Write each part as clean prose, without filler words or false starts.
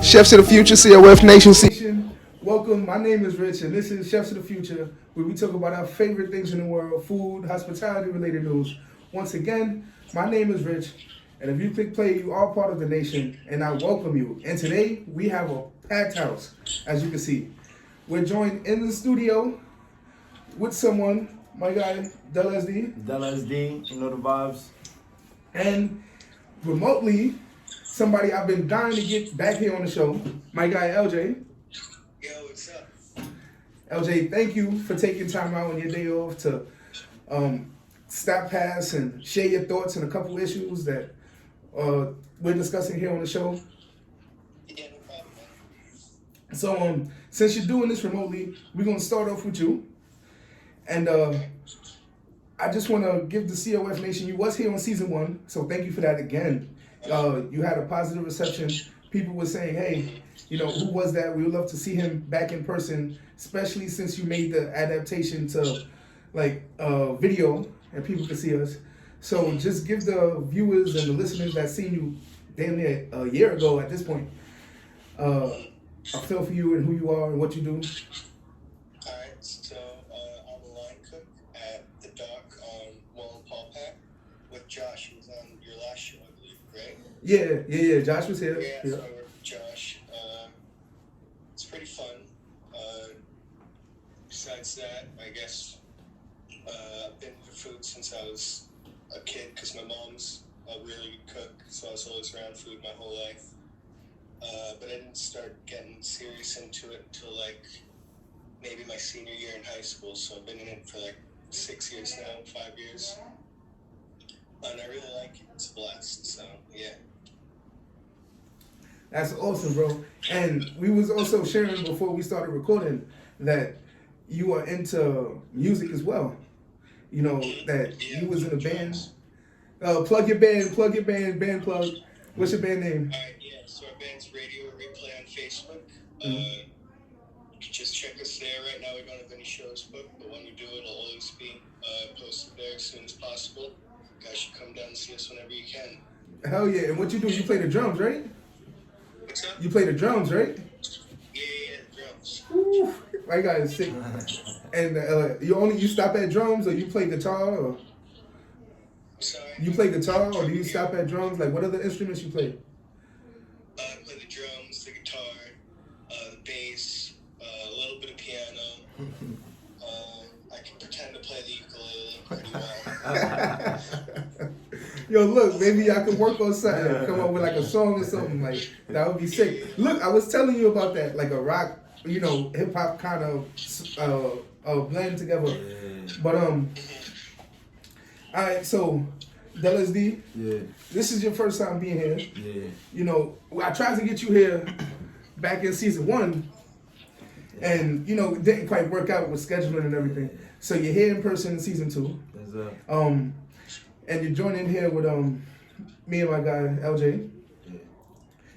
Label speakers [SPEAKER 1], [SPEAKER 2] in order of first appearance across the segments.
[SPEAKER 1] Chefs of the Future, COF Nation. Welcome, my name is Rich, and this is Chefs of the Future, where we talk about our favorite things in the world, food, hospitality related news. Once again, my name is Rich, and if you click play, you are part of the nation, and I welcome you. And today, we have a packed house, as you can see. We're joined in the studio with someone, my guy, Del SD.
[SPEAKER 2] Del SD, you know the vibes.
[SPEAKER 1] And remotely, somebody I've been dying to get back here on the show, my guy LJ.
[SPEAKER 3] Yo, what's up?
[SPEAKER 1] LJ, thank you for taking time out on your day off to stop past and share your thoughts on a couple issues that we're discussing here on the show.
[SPEAKER 3] Yeah, no problem, man.
[SPEAKER 1] So since you're doing this remotely, we're gonna start off with you. And I just want to give the COF Nation, you was here on season 1, so thank you for that again. You had a positive reception. People were saying, hey, you know, who was that? We would love to see him back in person, especially since you made the adaptation to video and people can see us. So just give the viewers and the listeners that seen you damn near a year ago at this point a feel for you and who you are and what you do.
[SPEAKER 3] Alright, so I'm a line cook at the dock on Wall and Paul Pack with Josh, who was on your last show, I believe, right?
[SPEAKER 1] Yeah. Josh was here.
[SPEAKER 3] Yeah, so I work with Josh. It's pretty fun. Besides that, I guess I've been with food since I was a kid because my mom's a really good cook, so I was always around food my whole life. But I didn't start getting serious into it until maybe my senior year in high school, so I've been in it for 6 years now, 5 years. And I really like it. It's a blast, so yeah.
[SPEAKER 1] That's awesome, bro. And we was also sharing before we started recording that you are into music as well. You know, that you was in a band. Plug your band, band plug. What's your band name?
[SPEAKER 3] Alright, yeah, so our band's Radio Replay on Facebook. You can just check us there. Right now we don't have any shows booked, but when we do, it'll always be posted there as soon as possible. You guys should come down and see us whenever you can.
[SPEAKER 1] Hell yeah. And what you do, you play the drums, right?
[SPEAKER 3] What's up?
[SPEAKER 1] You play the drums, right?
[SPEAKER 3] Yeah, drums.
[SPEAKER 1] Ooh, my guy is sick. And you stop at drums or you play guitar or
[SPEAKER 3] I'm sorry?
[SPEAKER 1] you play guitar or do you stop at drums? Like what other instruments you play?
[SPEAKER 3] I play the drums, the guitar, the bass, a little bit of piano. I can pretend to play the ukulele pretty well.
[SPEAKER 1] Yo, look, maybe I could work on something. Come up with a song or something that would be sick. Look, I was telling you about that, a rock, hip hop kind of blend together. But all right, so Del SD, this is your first time being here.
[SPEAKER 2] Yeah.
[SPEAKER 1] I tried to get you here back in season 1, and it didn't quite work out with scheduling and everything. So you're here in person in season 2. And you're joining here with me and my guy LJ.
[SPEAKER 2] Yeah.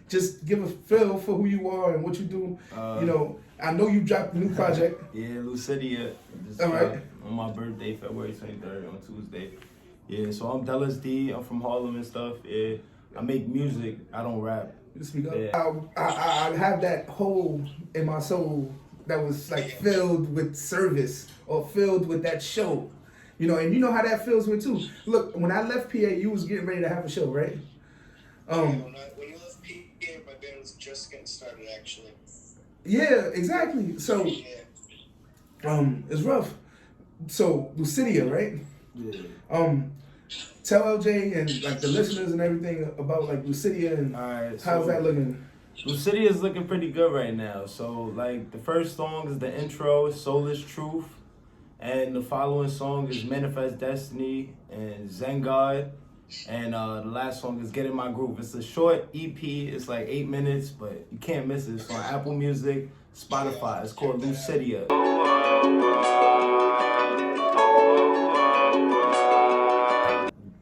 [SPEAKER 1] Just give a feel for who you are and what you do. I know you dropped a new project.
[SPEAKER 2] Yeah, Lucidia.
[SPEAKER 1] All right.
[SPEAKER 2] On my birthday, February 23rd, on Tuesday. Yeah, so I'm Del SD. I'm from Harlem and stuff. Yeah, I make music. I don't rap.
[SPEAKER 1] Speak up.
[SPEAKER 2] Yeah.
[SPEAKER 1] I have that hole in my soul that was filled with service or filled with that show. And you know how that feels with too. Look, when I left PA, you was getting ready to have a show, right?
[SPEAKER 3] When you left PA, my band was just getting started, actually.
[SPEAKER 1] Yeah, exactly. So, it's rough. So, Lucidia, right?
[SPEAKER 2] Yeah.
[SPEAKER 1] Tell LJ and the listeners and everything about Lucidia and how's that looking?
[SPEAKER 2] Lucidia is looking pretty good right now. So the first song is the intro, Soulless Truth. And the following song is Manifest Destiny and Zen God. And the last song is Get In My Groove. It's a short EP. It's 8 minutes, but you can't miss it. It's on Apple Music, Spotify. It's called Lucidia.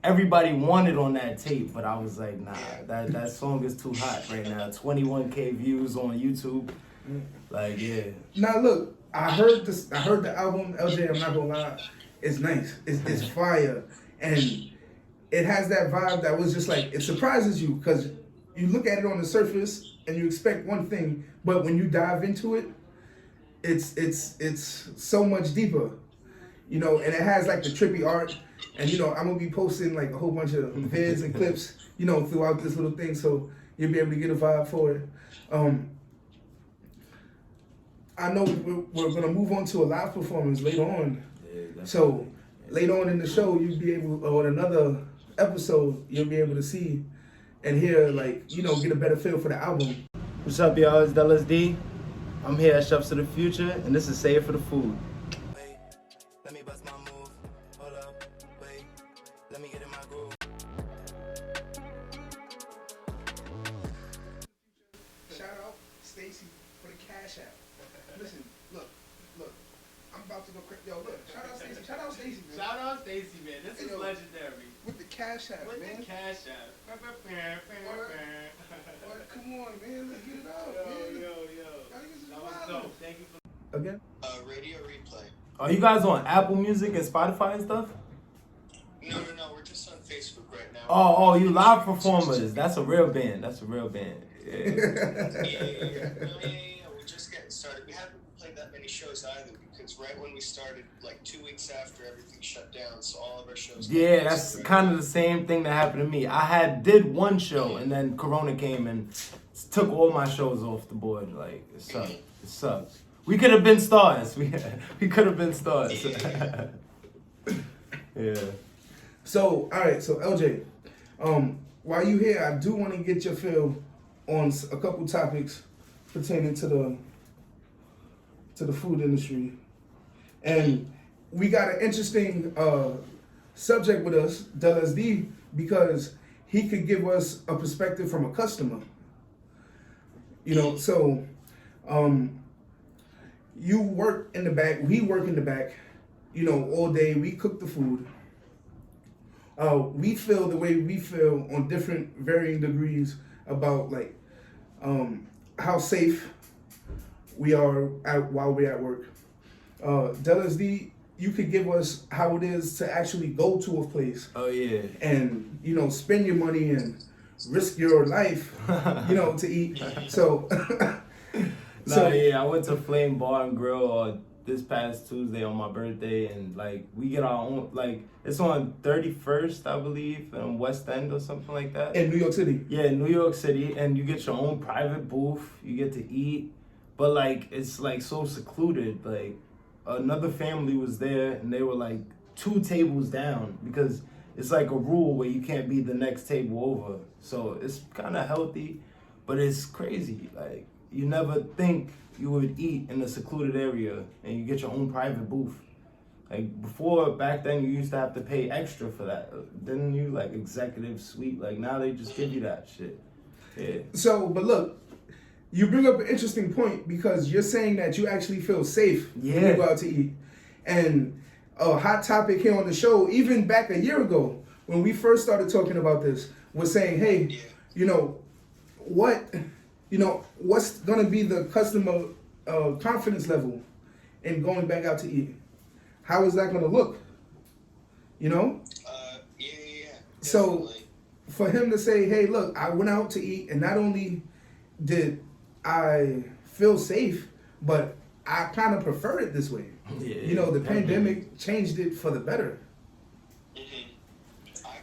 [SPEAKER 2] Everybody wanted on that tape, but I was like, nah, that song is too hot right now. 21K views on YouTube. Yeah.
[SPEAKER 1] Now look, I heard the album, LJ, I'm not gonna lie, it's nice. It's fire. And it has that vibe that was just it surprises you because you look at it on the surface and you expect one thing, but when you dive into it, it's so much deeper, you know, and it has like the trippy art, and you know I'm gonna be posting like a whole bunch of vids and clips, you know, throughout this little thing, so you'll be able to get a vibe for it. I know we're gonna move on to a live performance later on, so later on in the show you'll be able, or another episode, you'll be able to see and hear, like, you know, get a better feel for the album.
[SPEAKER 2] What's up, y'all? It's Dallas D. I'm here at Chefs of the Future, and this is Save for the Food.
[SPEAKER 4] Wait, let me bust my move. Hold up, wait, let me get in my groove.
[SPEAKER 1] Shout out Stacy for the cash app. Listen, look, I'm about to go crazy. Yo, look, shout out Stacy, man.
[SPEAKER 5] Shout out Stacy, man. This is
[SPEAKER 1] Yo,
[SPEAKER 5] legendary.
[SPEAKER 1] With the cash app,
[SPEAKER 5] With
[SPEAKER 1] man.
[SPEAKER 5] the cash app.
[SPEAKER 1] Come on, man, let's get it out,
[SPEAKER 5] Yo,
[SPEAKER 1] man.
[SPEAKER 5] yo.
[SPEAKER 1] Y'all niggas is
[SPEAKER 5] That was
[SPEAKER 1] wildin'.
[SPEAKER 5] dope. Thank you for
[SPEAKER 1] Again?
[SPEAKER 3] Radio replay.
[SPEAKER 2] Are you guys on Apple Music and Spotify and stuff?
[SPEAKER 3] No, we're just on Facebook right now.
[SPEAKER 2] Oh, you live performers. That's a real band. Yeah.
[SPEAKER 3] Yeah. We're just getting started. We haven't played that many shows either because right when we started, like 2 weeks after, everything shut down, so all of our shows.
[SPEAKER 2] Yeah, that's kind of the same thing that happened to me. I did one show, and then Corona came and took all my shows off the board. Like, it sucked. We could have been stars. We could have been stars. Yeah.
[SPEAKER 1] So, all right, so LJ, while you here, I do want to get your feel on a couple topics pertaining to the food industry, and we got an interesting subject with us, Dallas D, because he could give us a perspective from a customer. You know, so you work in the back, we work in the back, you know, all day. We cook the food. We feel the way we feel on different varying degrees about, like, how safe we are while we're at work. Dallas D, you could give us how it is to actually go to a place.
[SPEAKER 2] Oh yeah.
[SPEAKER 1] And, you know, spend your money and risk your life, you know, to eat. So,
[SPEAKER 2] I went to Flame Bar and Grill this past Tuesday on my birthday, and like we get our own, like it's on 31st, I believe, in West End or something like that.
[SPEAKER 1] in New York City.
[SPEAKER 2] Yeah, in New York City, and you get your own private booth. You get to eat, but like it's like so secluded. Like another family was there, and they were like 2 tables down because it's like a rule where you can't be the next table over. So it's kind of healthy, but it's crazy. Like you never think you would eat in a secluded area and you get your own private booth. Like before, back then, you used to have to pay extra for that. Didn't you? Like executive suite. Like now they just give you that shit. Yeah.
[SPEAKER 1] So, but look, you bring up an interesting point because you're saying that you actually feel safe when you go out to eat. And a hot topic here on the show, even back a year ago, when we first started talking about this, was saying, hey, you know, what's going to be the customer confidence level in going back out to eat? How is that going to look? You know?
[SPEAKER 3] Yeah.
[SPEAKER 1] So for him to say, hey, look, I went out to eat, and not only did I feel safe, but I kind of prefer it this way.
[SPEAKER 2] Yeah,
[SPEAKER 1] you know, the pandemic changed it for the better.
[SPEAKER 3] I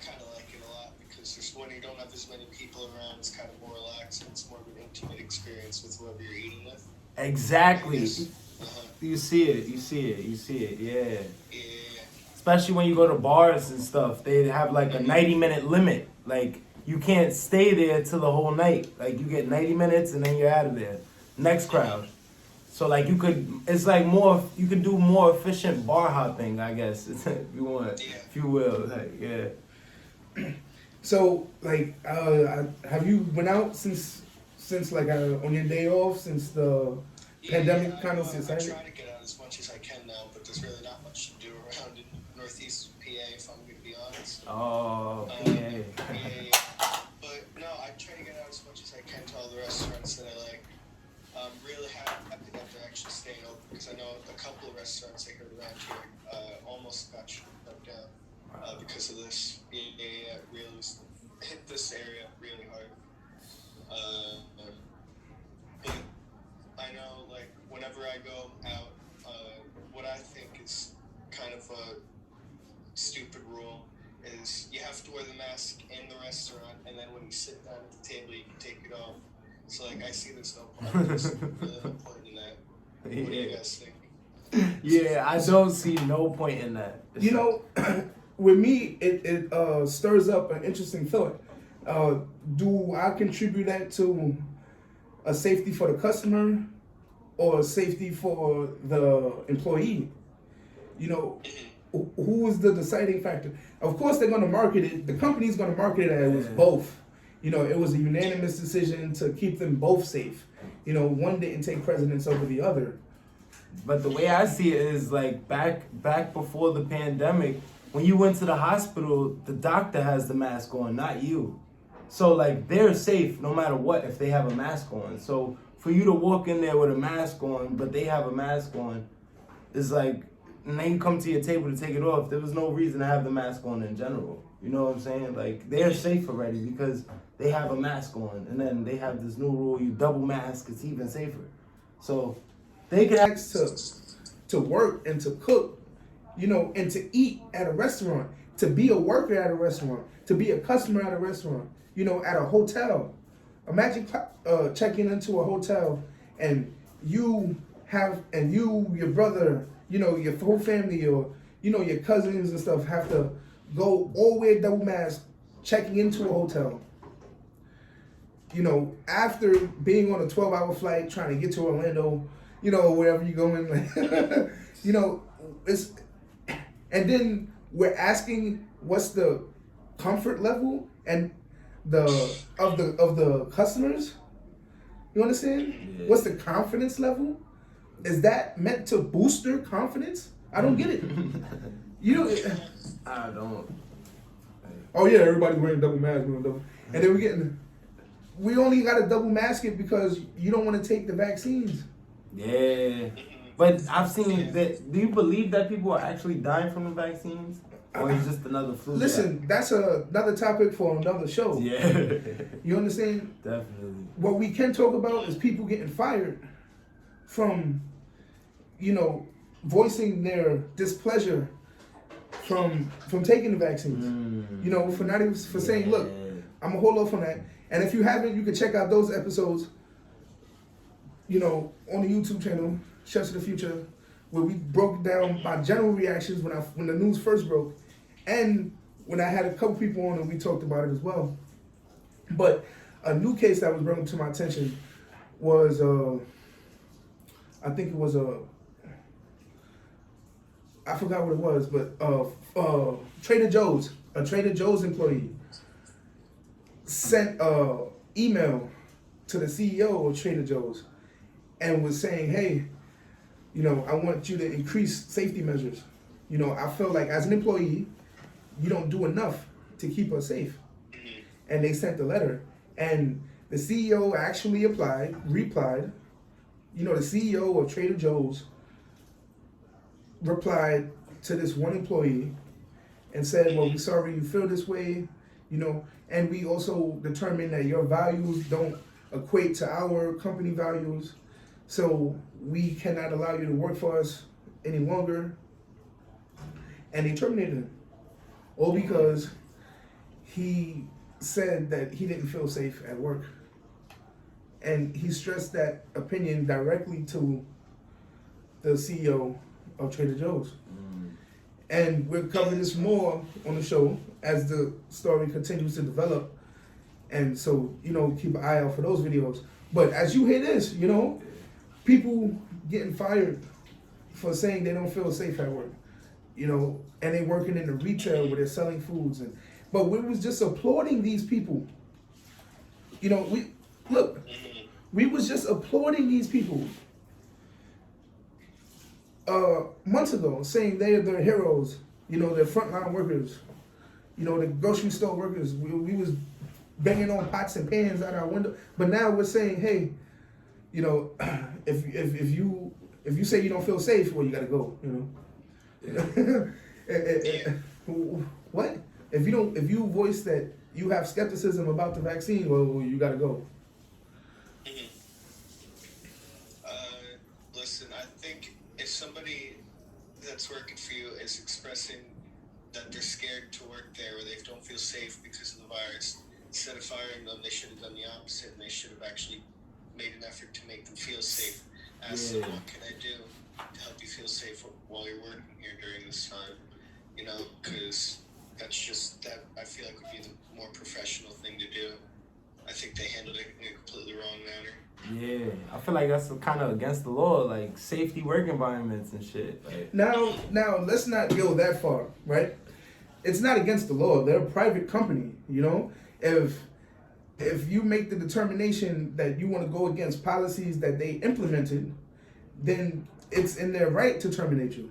[SPEAKER 3] kind of like it a lot because just when you don't have as many people around, it's kind of more relaxed and it's more of an intimate experience with whoever you're eating with.
[SPEAKER 2] Exactly.
[SPEAKER 3] Uh-huh.
[SPEAKER 2] You see it, yeah.
[SPEAKER 3] Yeah.
[SPEAKER 2] Especially when you go to bars and stuff, they have like a 90-minute limit. Like you can't stay there till the whole night. Like you get 90 minutes and then you're out of there. Next crowd. So like it's like more, you can do more efficient bar hopping, I guess, if you want, if you will. Like, yeah.
[SPEAKER 1] So, like, have you went out since like on your day off, since the pandemic kind of
[SPEAKER 3] I
[SPEAKER 1] subsided?
[SPEAKER 3] try to get out as much as I can now, but there's really not much to do around in Northeast PA, if I'm going to be honest.
[SPEAKER 2] Oh,
[SPEAKER 3] Yeah. But no, I try to get out as much as I can to all the restaurants that I like. I'm really happy that they're actually staying open because I know a couple of restaurants I heard around here almost got shut down because of this. Yeah, really hit this area really hard. to wear the mask in the restaurant, and then when you sit down at the table, you can take it off. So, like, I see there's no point in that. What do you guys think?
[SPEAKER 2] Yeah, I don't see no point in that.
[SPEAKER 1] You know, with me, it stirs up an interesting thought. Do I contribute that to a safety for the customer or safety for the employee? You know, who is the deciding factor? Of course, they're going to market it. The company's going to market it as it was both. You know, it was a unanimous decision to keep them both safe. You know, one didn't take precedence over the other.
[SPEAKER 2] But the way I see it is like back before the pandemic, when you went to the hospital, the doctor has the mask on, not you. So like they're safe no matter what if they have a mask on. So for you to walk in there with a mask on, but they have a mask on, is like, and then you come to your table to take it off. There was no reason to have the mask on in general. You know what I'm saying? Like they're safe already because they have a mask on, and then they have this new rule: you double mask, it's even safer. So they can have
[SPEAKER 1] To work and to cook, you know, and to eat at a restaurant, to be a worker at a restaurant, to be a customer at a restaurant, you know, at a hotel. Imagine checking into a hotel and you, your brother, you know, your whole family, or, you know, your cousins and stuff have to go all the way double mask checking into a hotel. You know, after being on a 12-hour flight trying to get to Orlando, you know, wherever you're going, like, you know, and then we're asking what's the comfort level and of the customers. You understand?
[SPEAKER 2] Yeah.
[SPEAKER 1] What's the confidence level? Is that meant to boost their confidence? I don't get it. You know,
[SPEAKER 2] I don't.
[SPEAKER 1] oh yeah, everybody's wearing double masks, and then we only got to double mask it because you don't want to take the vaccines.
[SPEAKER 2] Yeah, but I've seen that. Do you believe that people are actually dying from the vaccines, or is just another flu?
[SPEAKER 1] Listen, that's another topic for another show.
[SPEAKER 2] Yeah,
[SPEAKER 1] You understand?
[SPEAKER 2] definitely.
[SPEAKER 1] What we can talk about is people getting fired from, you know, voicing their displeasure from taking the vaccines. You know, for not even for saying, look, I'm gonna hold off on that. And if you haven't, you can check out those episodes, you know, on the YouTube channel, Chefs of the Future, where we broke down my general reactions when the news first broke, and when I had a couple people on and we talked about it as well. But a new case that was brought to my attention was, I think it was I forgot what it was, but Trader Joe's, a Trader Joe's employee sent an email to the CEO of Trader Joe's and was saying, hey, you know, I want you to increase safety measures. You know, I feel like as an employee, you don't do enough to keep us safe. And they sent the letter. And the CEO actually replied, you know, the CEO of Trader Joe's replied to this one employee and said, well, we're sorry you feel this way, you know, and we also determined that your values don't equate to our company values, so we cannot allow you to work for us any longer. And they terminated him, all because he said that he didn't feel safe at work. And he stressed that opinion directly to the CEO of Trader Joe's. And we'll cover this more on the show as the story continues to develop. And so, you know, keep an eye out for those videos. But as you hear this, you know, people getting fired for saying they don't feel safe at work, you know, and they working in the retail where they're selling foods. But we was just applauding these people. You know, we was just applauding these people months ago, saying they're heroes, you know, they're frontline workers, you know, the grocery store workers. We was banging on pots and pans out our window, but now we're saying, hey, you know, if you say you don't feel safe, well, you gotta go, you know. What? If you voice that you have skepticism about the vaccine, well, you gotta go.
[SPEAKER 3] Listen, I think if somebody that's working for you is expressing that they're scared to work there or they don't feel safe because of the virus. Instead of firing them, they should have done the opposite, and they should have actually made an effort to make them feel safe. Ask them, what can I do to help you feel safe while you're working here during this time? You know, because that's just, that I feel like would be the more professional thing to do. I think they handled it in a completely wrong manner.
[SPEAKER 2] Yeah, I feel like that's kind of against the law, like safety work environments and shit. Like,
[SPEAKER 1] Now, let's not go that far, right? It's not against the law. They're a private company, you know? If you make the determination that you want to go against policies that they implemented, then it's in their right to terminate you.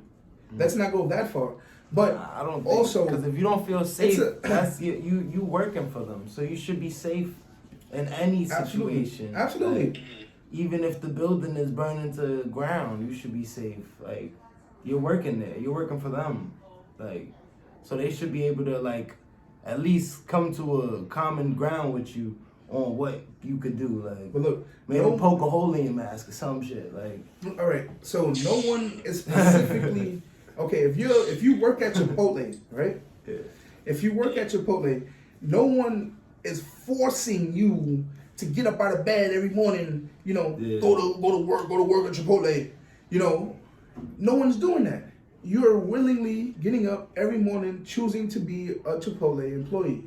[SPEAKER 1] Let's not go that far. But
[SPEAKER 2] I don't think,
[SPEAKER 1] also,
[SPEAKER 2] because if you don't feel safe, that's you working for them, so you should be safe in any situation.
[SPEAKER 1] Absolutely.
[SPEAKER 2] Like, even if the building is burning to the ground, you should be safe. Like, you're working there, you're working for them, like, so they should be able to like at least come to a common ground with you on what you could do. Like,
[SPEAKER 1] but look,
[SPEAKER 2] maybe poke a hole in your mask or some shit. Like,
[SPEAKER 1] all right, so no one is specifically okay. If you work at Chipotle, right?
[SPEAKER 2] yeah.
[SPEAKER 1] If you work at Chipotle, no one is forcing you to get up out of bed every morning. You know, go to work at Chipotle. You know, no one's doing that. You're willingly getting up every morning, choosing to be a Chipotle employee.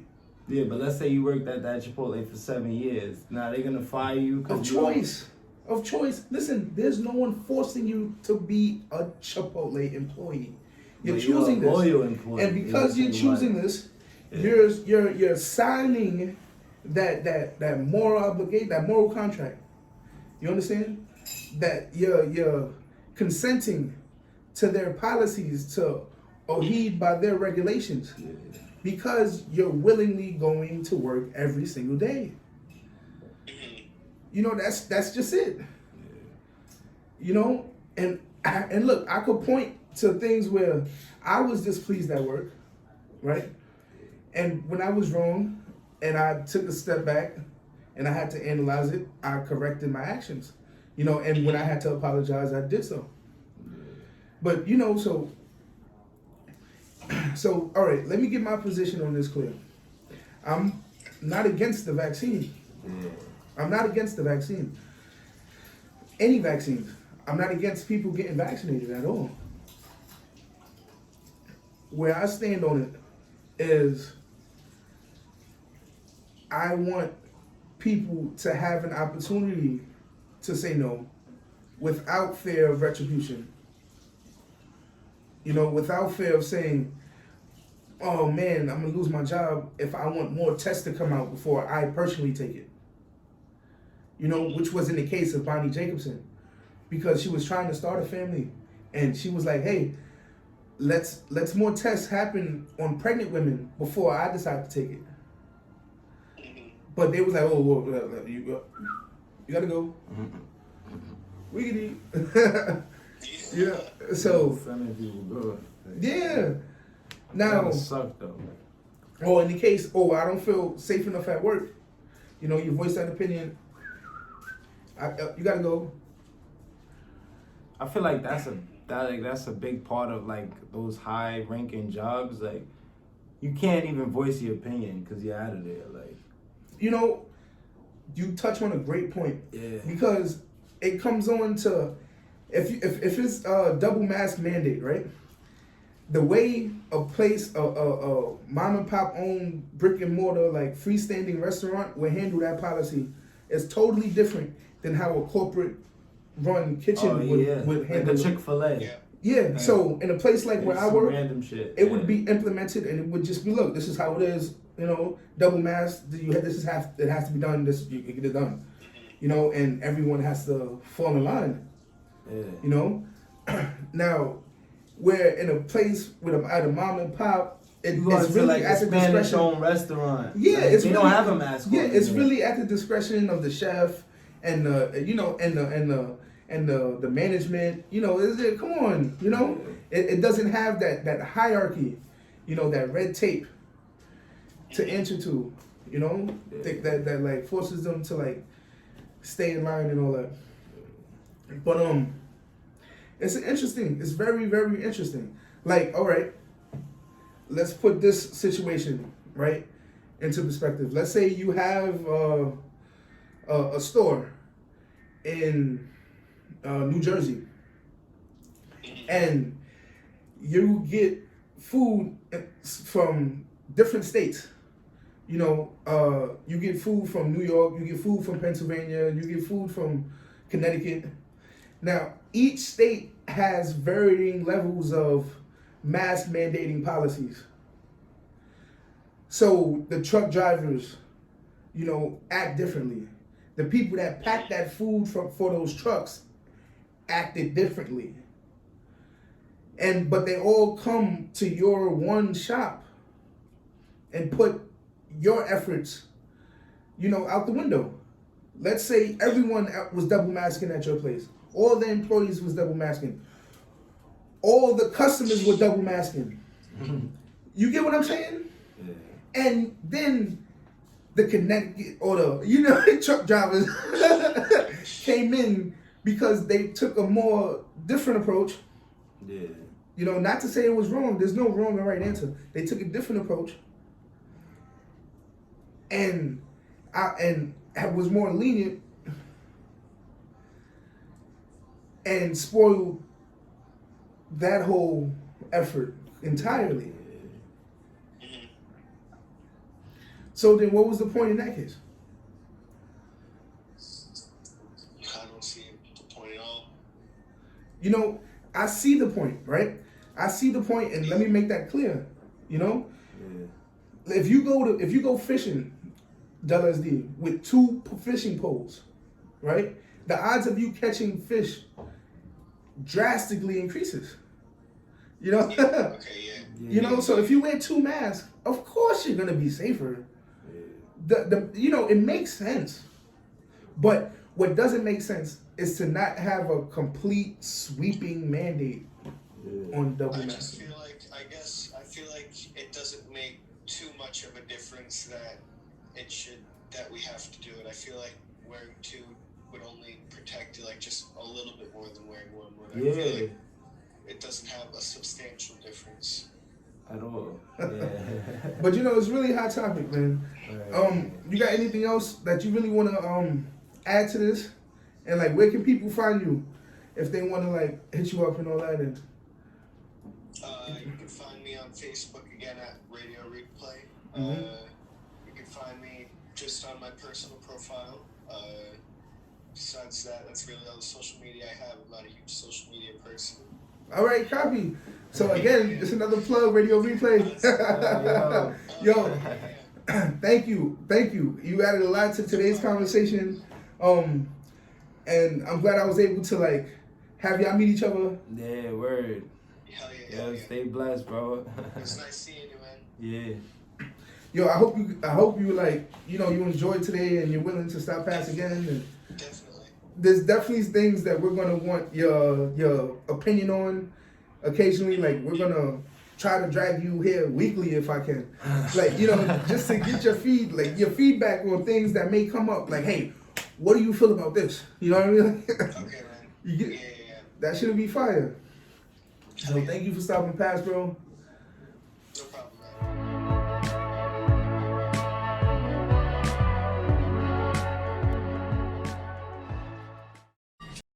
[SPEAKER 2] Yeah, but let's say you worked at that Chipotle for 7 years. Now they're gonna fire you because
[SPEAKER 1] Of choice. Listen, there's no one forcing you to be a Chipotle employee. You're choosing this,
[SPEAKER 2] loyal employee.
[SPEAKER 1] and because you're choosing this, you're signing that moral obligation, that moral contract. You understand? That you're consenting to their policies, to heed by their regulations, because you're willingly going to work every single day. You know, that's just it. You know, and look, I could point to things where I was displeased at work, right? And when I was wrong, and I took a step back, and I had to analyze it, I corrected my actions. You know, and when I had to apologize, I did so. But you know, so all right, let me get my position on this clear. I'm not against the vaccine. I'm not against the vaccine. Any vaccines. I'm not against people getting vaccinated at all. Where I stand on it is I want people to have an opportunity to say no without fear of retribution. You know, without fear of saying, oh man, I'm gonna lose my job if I want more tests to come out before I personally take it. You know, which was in the case of Bonnie Jacobson, because she was trying to start a family, and she was like, hey, let's more tests happen on pregnant women before I decide to take it. But they was like, oh, whoa, you gotta go. Wiggity. Yeah. So.
[SPEAKER 2] Some people good.
[SPEAKER 1] Yeah. Now.
[SPEAKER 2] That sucked though.
[SPEAKER 1] Oh, in the case, I don't feel safe enough at work. You know, you voice that opinion. You gotta go.
[SPEAKER 2] I feel like that's a big part of like those high ranking jobs. Like, you can't even voice your opinion because you're out of there. Like,
[SPEAKER 1] you know, you touch on a great point.
[SPEAKER 2] Yeah.
[SPEAKER 1] Because it comes on to if it's a double mask mandate, right? The way a place, a mom and pop owned brick and mortar like freestanding restaurant will handle that policy is totally different than how a corporate run kitchen would handle
[SPEAKER 2] like a Chick-fil-A.
[SPEAKER 1] Yeah. So in a place like where I work,
[SPEAKER 2] random shit.
[SPEAKER 1] It would be implemented, and it would just be, look, this is how it is. You know, double mask. It has to be done. You get it done. You know, and everyone has to fall in line.
[SPEAKER 2] Yeah.
[SPEAKER 1] You know, now where in a place with a mom and pop, it's really
[SPEAKER 2] like
[SPEAKER 1] at the
[SPEAKER 2] Spanish
[SPEAKER 1] discretion.
[SPEAKER 2] owned restaurant.
[SPEAKER 1] Yeah,
[SPEAKER 2] like,
[SPEAKER 1] it's
[SPEAKER 2] they
[SPEAKER 1] really,
[SPEAKER 2] don't have a mask.
[SPEAKER 1] Yeah, it's really at the discretion of the chef and the management. You know, come on. You know, it doesn't have that hierarchy. You know, that red tape to answer to. You know, that like forces them to like stay in line and all that. But it's very, very interesting. Like, all right, let's put this situation right into perspective. Let's say you have a store in New Jersey, and you get food from different states. You know, you get food from New York, you get food from Pennsylvania, you get food from Connecticut. Now, each state has varying levels of mask mandating policies. So the truck drivers, you know, act differently. The people that pack that food for those trucks acted differently. But they all come to your one shop and put your efforts, you know, out the window. Let's say everyone was double masking at your place. All the employees was double masking. All the customers were double masking. You get what I'm saying?
[SPEAKER 2] Yeah.
[SPEAKER 1] And then the Connecticut or the truck drivers came in because they took a more different approach.
[SPEAKER 2] Yeah.
[SPEAKER 1] You know, not to say it was wrong. There's no wrong and right answer. They took a different approach, and was more lenient, and spoiled that whole effort entirely. So then, what was the point in that case?
[SPEAKER 3] I don't see the point at all.
[SPEAKER 1] You know, I see the point, right? I see the point, and let me make that clear. You know, if you go fishing, LSD, with 2 fishing poles, right? The odds of you catching fish drastically increases. You know,
[SPEAKER 3] Okay, yeah.
[SPEAKER 1] you know. So if you wear 2 masks, of course you're gonna be safer. You know, it makes sense, but what doesn't make sense is to not have a complete sweeping mandate on double
[SPEAKER 3] I just
[SPEAKER 1] masking.
[SPEAKER 3] feel like, I feel like it doesn't make too much of a difference that we have to do it. I feel like wearing 2 would only protect you like just a little bit more than wearing 1 would. I feel like it doesn't have a substantial difference.
[SPEAKER 2] At all. Yeah.
[SPEAKER 1] But you know, it's really hot topic, man. You got anything else that you really want to add to this? And like, where can people find you if they want to like hit you up and all that? And
[SPEAKER 3] You can find me on Facebook again at Radio Replay. You can find me just on my personal profile. Besides that, that's really all the social media I have. I'm not a huge social media person.
[SPEAKER 1] all right, copy. So again, it's another plug, Radio Replay. Yo, thank you. You added a lot to today's conversation, and I'm glad I was able to like have y'all meet each other.
[SPEAKER 2] Yeah, word.
[SPEAKER 3] Hell yeah,
[SPEAKER 2] Yeah,
[SPEAKER 3] hell yeah.
[SPEAKER 2] stay blessed, bro.
[SPEAKER 3] It's nice seeing you, man.
[SPEAKER 2] Yeah.
[SPEAKER 1] Yo, I hope you like, you know, you enjoyed today and you're willing to stop past again. And
[SPEAKER 3] Definitely.
[SPEAKER 1] there's definitely things that we're gonna want your opinion on. Occasionally, like we're gonna try to drag you here weekly if I can, like, you know, just to get your feedback on things that may come up. Like, hey, what do you feel about this? You know what I mean?
[SPEAKER 3] Okay, man.
[SPEAKER 1] You get
[SPEAKER 3] Yeah.
[SPEAKER 1] that should be fire. So thank you for stopping past, bro.